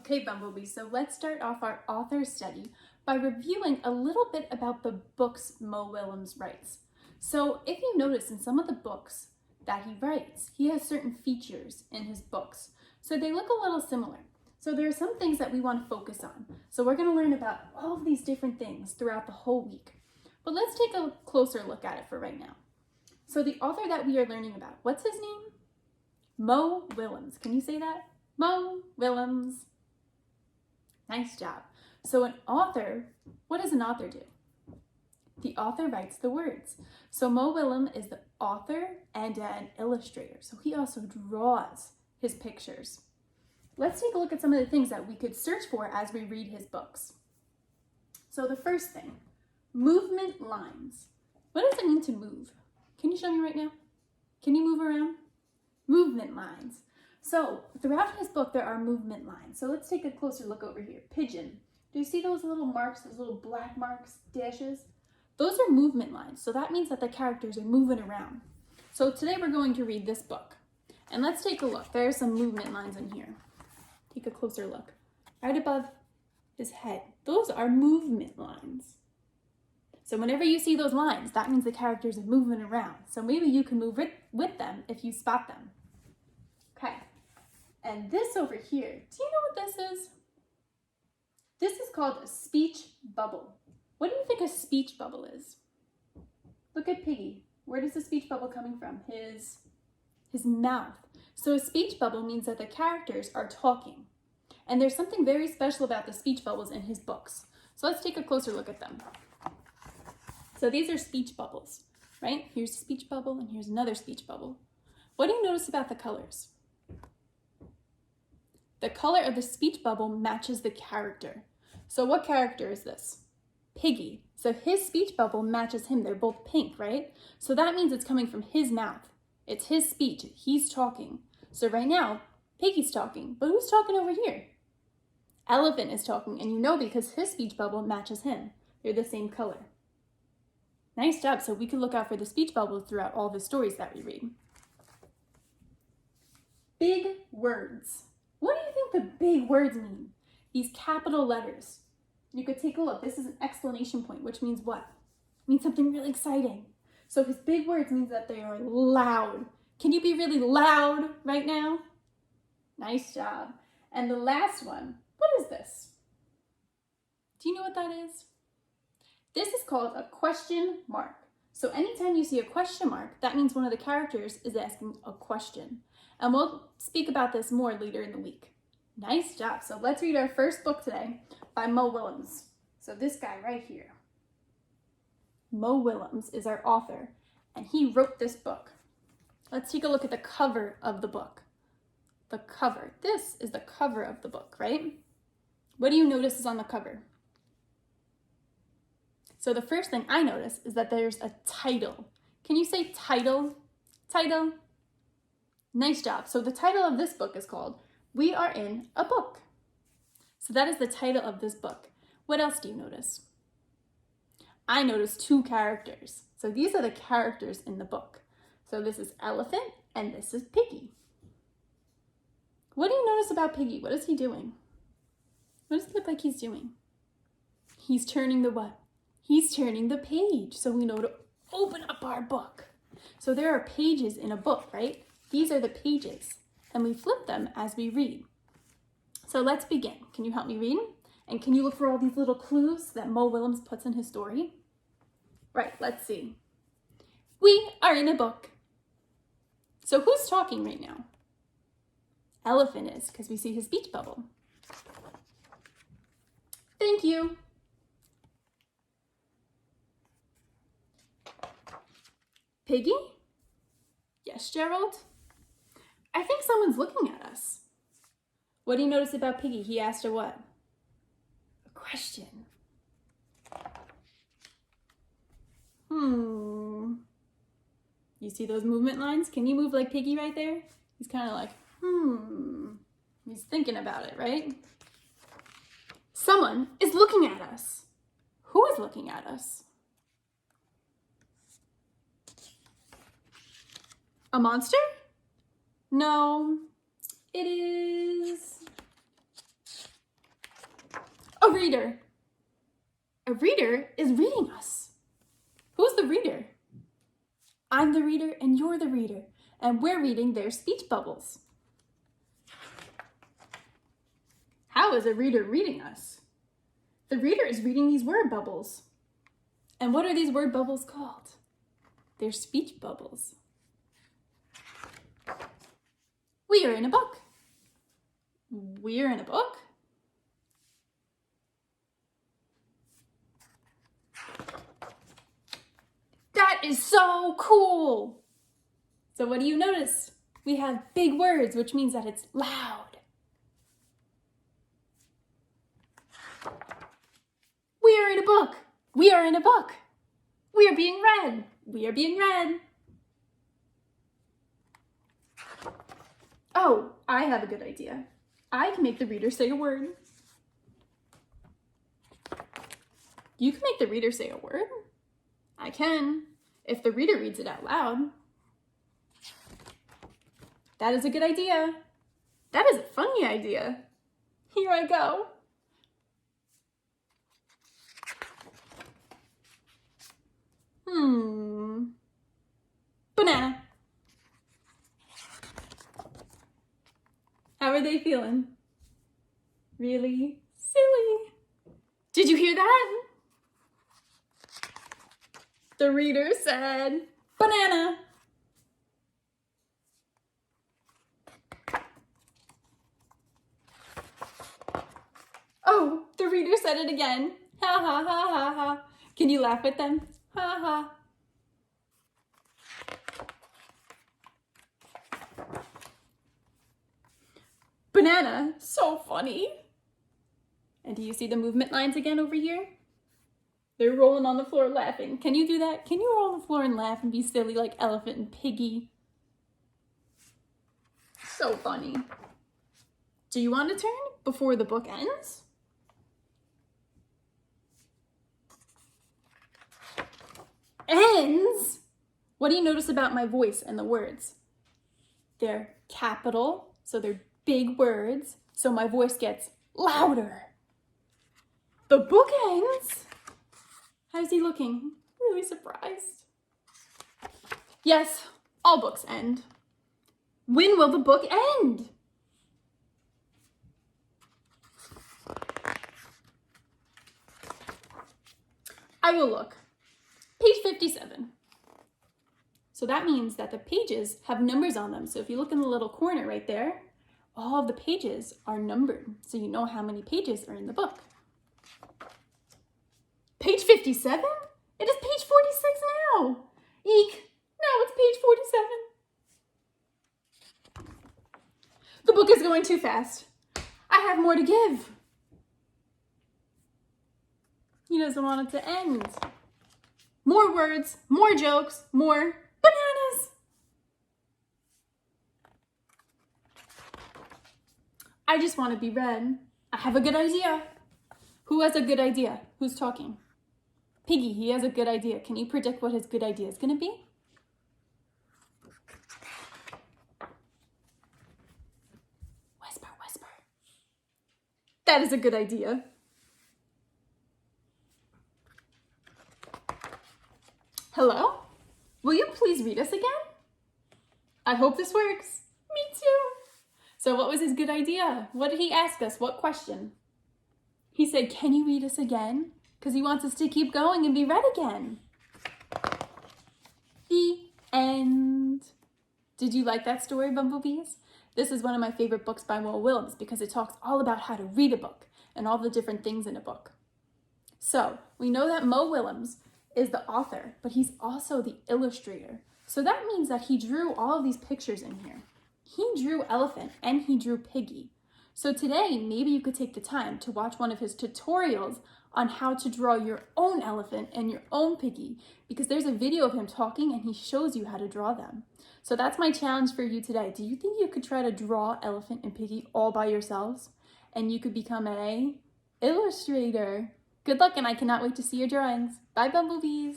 Okay, Bumblebee, so let's start off our author study by reviewing a little bit about the books Mo Willems writes. So if you notice in some of the books that he writes, he has certain features in his books. So they look a little similar. So there are some things that we want to focus on. So we're going to learn about all of these different things throughout the whole week. But let's take a closer look at it for right now. So the author that we are learning about, what's his name? Mo Willems. Can you say that? Mo Willems. Nice job. So an author, what does an author do? The author writes the words. So Mo Willems is the author and an illustrator. So he also draws his pictures. Let's take a look at some of the things that we could search for as we read his books. So the first thing, movement lines. What does it mean to move? Can you show me right now? Can you move around? Movement lines. So throughout his book, there are movement lines. So let's take a closer look over here. Pigeon. Do you see those little marks, those little black marks, dashes? Those are movement lines. So that means that the characters are moving around. So today we're going to read this book. And let's take a look. There are some movement lines in here. Take a closer look. Right above his head. Those are movement lines. So whenever you see those lines, that means the characters are moving around. So maybe you can move with them if you spot them. Okay. And this over here, do you know what this is? This is called a speech bubble. What do you think a speech bubble is? Look at Piggy. Where does the speech bubble coming from? His mouth. So a speech bubble means that the characters are talking. And there's something very special about the speech bubbles in his books. So let's take a closer look at them. So these are speech bubbles, right? Here's a speech bubble and here's another speech bubble. What do you notice about the colors? The color of the speech bubble matches the character. So what character is this? Piggy. So his speech bubble matches him. They're both pink, right? So that means it's coming from his mouth. It's his speech. He's talking. So right now, Piggy's talking. But who's talking over here? Elephant is talking, and you know because his speech bubble matches him. They're the same color. Nice job. So we can look out for the speech bubbles throughout all the stories that we read. Big words. What do you think the big words mean? These capital letters. You could take a look. This is an exclamation point, which means what? It means something really exciting. So his big words means that they are loud. Can you be really loud right now? Nice job. And the last one, what is this? Do you know what that is? This is called a question mark. So anytime you see a question mark, that means one of the characters is asking a question. And we'll speak about this more later in the week. Nice job. So let's read our first book today by Mo Willems. So this guy right here. Mo Willems is our author, and he wrote this book. Let's take a look at the cover of the book. The cover. This is the cover of the book, right? What do you notice is on the cover? So the first thing I notice is that there's a title. Can you say title? Title? Nice job. So the title of this book is called We Are in a Book. So that is the title of this book. What else do you notice? I notice two characters. So these are the characters in the book. So this is Elephant and this is Piggy. What do you notice about Piggy? What is he doing? What does it look like he's doing? He's turning the what? He's turning the page. So we know to open up our book. So there are pages in a book, right? These are the pages. And we flip them as we read. So let's begin. Can you help me read? And can you look for all these little clues that Mo Willems puts in his story? Right, let's see. We are in a book. So who's talking right now? Elephant is, because we see his speech bubble. Thank you. Piggy? Yes, Gerald? I think someone's looking at us. What do you notice about Piggy? He asked her what? A question. You see those movement lines? Can you move like Piggy right there? He's kind of like, He's thinking about it, right? Someone is looking at us. Who is looking at us? A monster? No, it is reader. A reader is reading us. Who's the reader? I'm the reader and you're the reader, and we're reading their speech bubbles. How is a reader reading us? The reader is reading these word bubbles. And what are these word bubbles called? They're speech bubbles. We are in a book. We're in a book. That is so cool. So what do you notice? We have big words, which means that it's loud. We are in a book. We are in a book. We are being read. We are being read. Oh, I have a good idea. I can make the reader say a word. You can make the reader say a word. I can, if the reader reads it out loud. That is a good idea. That is a funny idea. Here I go. Banana. How are they feeling? Really silly. Did you hear that? The reader said, banana. Oh, the reader said it again. Ha ha ha ha ha. Can you laugh at them? Ha ha. Banana, so funny. And do you see the movement lines again over here? They're rolling on the floor laughing. Can you do that? Can you roll on the floor and laugh and be silly like Elephant and Piggy? So funny. Do you want to turn before the book ends? Ends? What do you notice about my voice and the words? They're capital, so they're big words, so my voice gets louder. The book ends. How's he looking? Really surprised. Yes, all books end. When will the book end? I will look. Page 57. So that means that the pages have numbers on them. So if you look in the little corner right there, all of the pages are numbered. So you know how many pages are in the book. Page 57? It is page 46 now. Eek, now it's page 47. The book is going too fast. I have more to give. He doesn't want it to end. More words, more jokes, more bananas. I just want to be read. I have a good idea. Who has a good idea? Who's talking? Piggy, he has a good idea. Can you predict what his good idea is going to be? Whisper, whisper. That is a good idea. Hello? Will you please read us again? I hope this works. Me too. So what was his good idea? What did he ask us? What question? He said, can you read us again? Because he wants us to keep going and be read again. The end. Did you like that story, Bumblebees? This is one of my favorite books by Mo Willems because it talks all about how to read a book and all the different things in a book. So we know that Mo Willems is the author, but he's also the illustrator. So that means that he drew all of these pictures in here. He drew Elephant and he drew Piggy. So today, maybe you could take the time to watch one of his tutorials on how to draw your own elephant and your own piggy, because there's a video of him talking and he shows you how to draw them. So that's my challenge for you today. Do you think you could try to draw elephant and piggy all by yourselves and you could become an illustrator? Good luck, and I cannot wait to see your drawings. Bye, Bumblebees.